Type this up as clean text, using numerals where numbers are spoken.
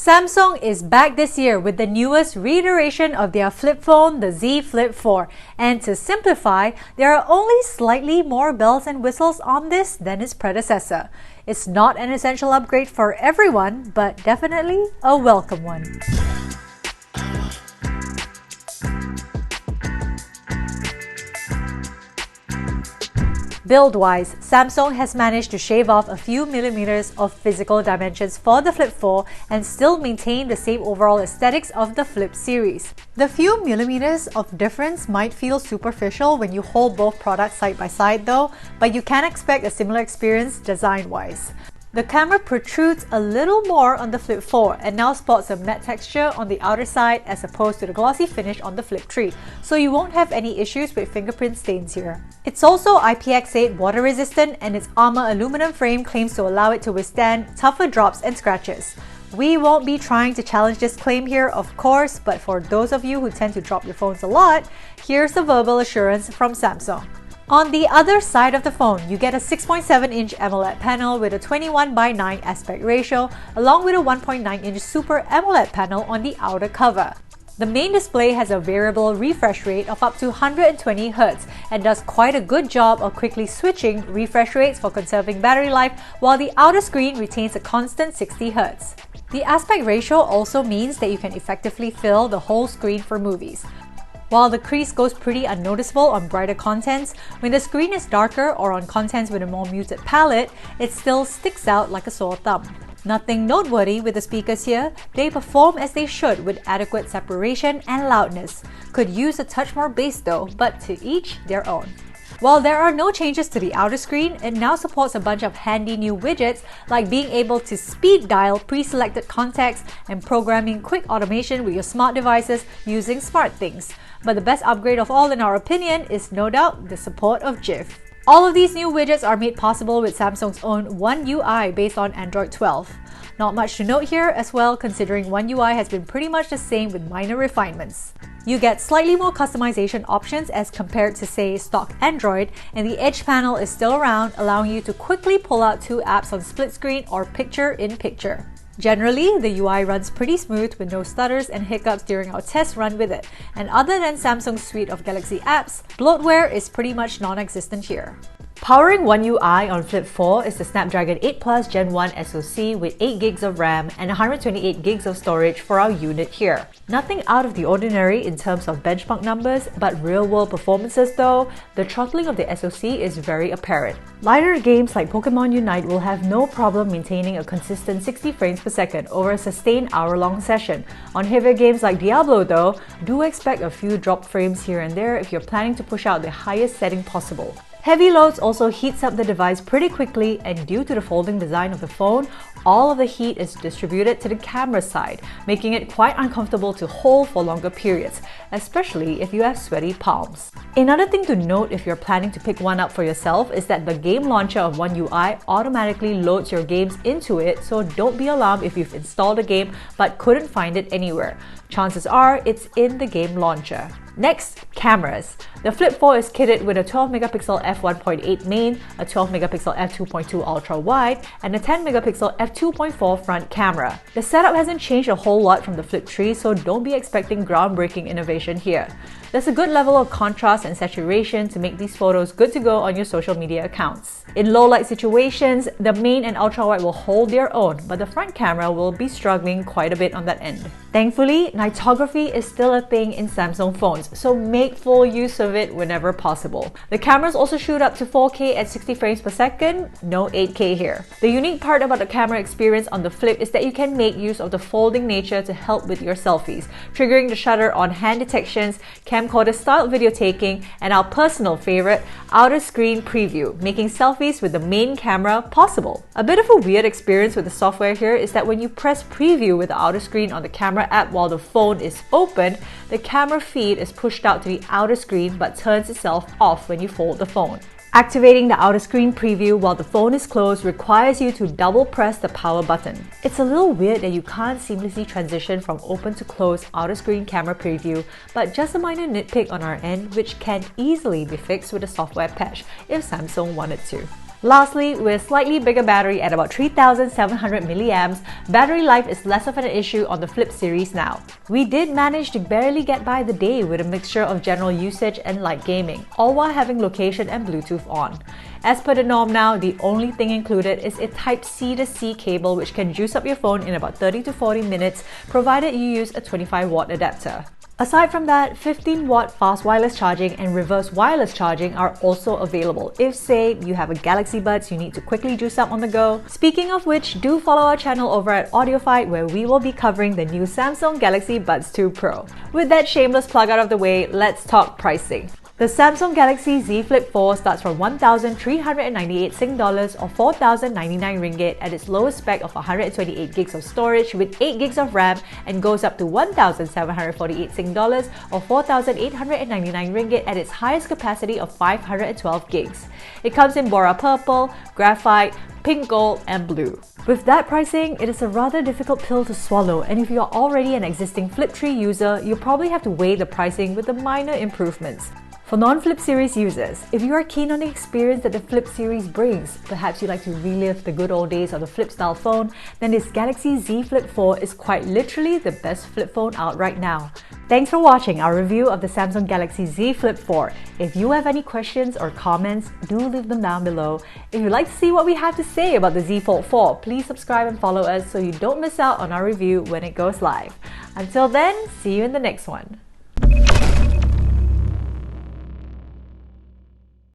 Samsung is back this year with the newest reiteration of their flip phone, the Z Flip4. And to simplify, there are only slightly more bells and whistles on this than its predecessor. It's not an essential upgrade for everyone, but definitely a welcome one. Build-wise, Samsung has managed to shave off a few millimeters of physical dimensions for the Flip 4 and still maintain the same overall aesthetics of the Flip series. The few millimeters of difference might feel superficial when you hold both products side by side though, but you can expect a similar experience design-wise. The camera protrudes a little more on the Flip 4 and now sports a matte texture on the outer side as opposed to the glossy finish on the Flip 3, so you won't have any issues with fingerprint stains here. It's also IPX8 water resistant and its armor aluminum frame claims to allow it to withstand tougher drops and scratches. We won't be trying to challenge this claim here, of course, but for those of you who tend to drop your phones a lot, here's a verbal assurance from Samsung. On the other side of the phone, you get a 6.7-inch AMOLED panel with a 21:9 aspect ratio, along with a 1.9-inch Super AMOLED panel on the outer cover. The main display has a variable refresh rate of up to 120 Hz and does quite a good job of quickly switching refresh rates for conserving battery life, while the outer screen retains a constant 60 Hz. The aspect ratio also means that you can effectively fill the whole screen for movies. While the crease goes pretty unnoticeable on brighter contents, when the screen is darker or on contents with a more muted palette, it still sticks out like a sore thumb. Nothing noteworthy with the speakers here. They perform as they should with adequate separation and loudness. Could use a touch more bass though, but to each their own. While there are no changes to the outer screen, it now supports a bunch of handy new widgets like being able to speed dial pre-selected contacts and programming quick automation with your smart devices using SmartThings. But the best upgrade of all in our opinion is no doubt the support of GIF. All of these new widgets are made possible with Samsung's own One UI based on Android 12. Not much to note here as well, considering One UI has been pretty much the same with minor refinements. You get slightly more customization options as compared to say stock Android, and the Edge panel is still around, allowing you to quickly pull out two apps on split screen or picture-in-picture. Generally, the UI runs pretty smooth with no stutters and hiccups during our test run with it, and other than Samsung's suite of Galaxy apps, bloatware is pretty much non-existent here. Powering One UI on Flip 4 is the Snapdragon 8 Plus Gen 1 SoC with 8GB of RAM and 128GB of storage for our unit here. Nothing out of the ordinary in terms of benchmark numbers, but real-world performances though, the throttling of the SoC is very apparent. Lighter games like Pokemon Unite will have no problem maintaining a consistent 60 frames per second over a sustained hour-long session. On heavier games like Diablo though, do expect a few dropped frames here and there if you're planning to push out the highest setting possible. Heavy loads also heats up the device pretty quickly, and due to the folding design of the phone, all of the heat is distributed to the camera side, making it quite uncomfortable to hold for longer periods, especially if you have sweaty palms. Another thing to note if you're planning to pick one up for yourself is that the game launcher of One UI automatically loads your games into it, so don't be alarmed if you've installed a game but couldn't find it anywhere. Chances are it's in the game launcher. Next, cameras. The Flip 4 is kitted with a 12MP f1.8 main, a 12MP f2.2 ultra wide, and a 10MP f2.4 front camera. The setup hasn't changed a whole lot from the Flip 3, so don't be expecting groundbreaking innovation here. There's a good level of contrast and saturation to make these photos good to go on your social media accounts. In low light situations, the main and ultra wide will hold their own, but the front camera will be struggling quite a bit on that end. Thankfully, nightography is still a thing in Samsung phones, so make full use of it whenever possible. The cameras also shoot up to 4K at 60 frames per second, no 8K here. The unique part about the camera experience on the Flip is that you can make use of the folding nature to help with your selfies, triggering the shutter on hand detections, camcorder style video taking, and our personal favorite, outer screen preview, making selfies with the main camera possible. A bit of a weird experience with the software here is that when you press preview with the outer screen on the camera app while the phone is open, the camera feed is pushed out to the outer screen but turns itself off when you fold the phone. Activating the outer screen preview while the phone is closed requires you to double press the power button. It's a little weird that you can't seamlessly transition from open to closed outer screen camera preview, but just a minor nitpick on our end which can easily be fixed with a software patch if Samsung wanted to. Lastly, with a slightly bigger battery at about 3700 milliamps, battery life is less of an issue on the Flip series now. We did manage to barely get by the day with a mixture of general usage and light gaming, all while having location and Bluetooth on. As per the norm now, the only thing included is a Type-C to C cable which can juice up your phone in about 30 to 40 minutes provided you use a 25-watt adapter. Aside from that, 15-watt fast wireless charging and reverse wireless charging are also available if, say, you have a Galaxy Buds you need to quickly juice up on the go. Speaking of which, do follow our channel over at AudioFight where we will be covering the new Samsung Galaxy Buds 2 Pro. With that shameless plug out of the way, let's talk pricing. The Samsung Galaxy Z Flip4 starts from 1,398 Sing dollars or 4,099 ringgit at its lowest spec of 128 gigs of storage with 8 gigs of RAM and goes up to 1,748 Sing dollars or 4,899 ringgit at its highest capacity of 512 gigs. It comes in Bora Purple, Graphite, Pink Gold, and Blue. With that pricing, it is a rather difficult pill to swallow, and if you are already an existing Flip 3 user, you'll probably have to weigh the pricing with the minor improvements. For non-Flip series users, if you are keen on the experience that the Flip series brings, perhaps you'd like to relive the good old days of the Flip style phone, then this Galaxy Z Flip 4 is quite literally the best flip phone out right now. Thanks for watching our review of the Samsung Galaxy Z Flip 4. If you have any questions or comments, do leave them down below. If you'd like to see what we have to say about the Z Fold 4, please subscribe and follow us so you don't miss out on our review when it goes live. Until then, see you in the next one.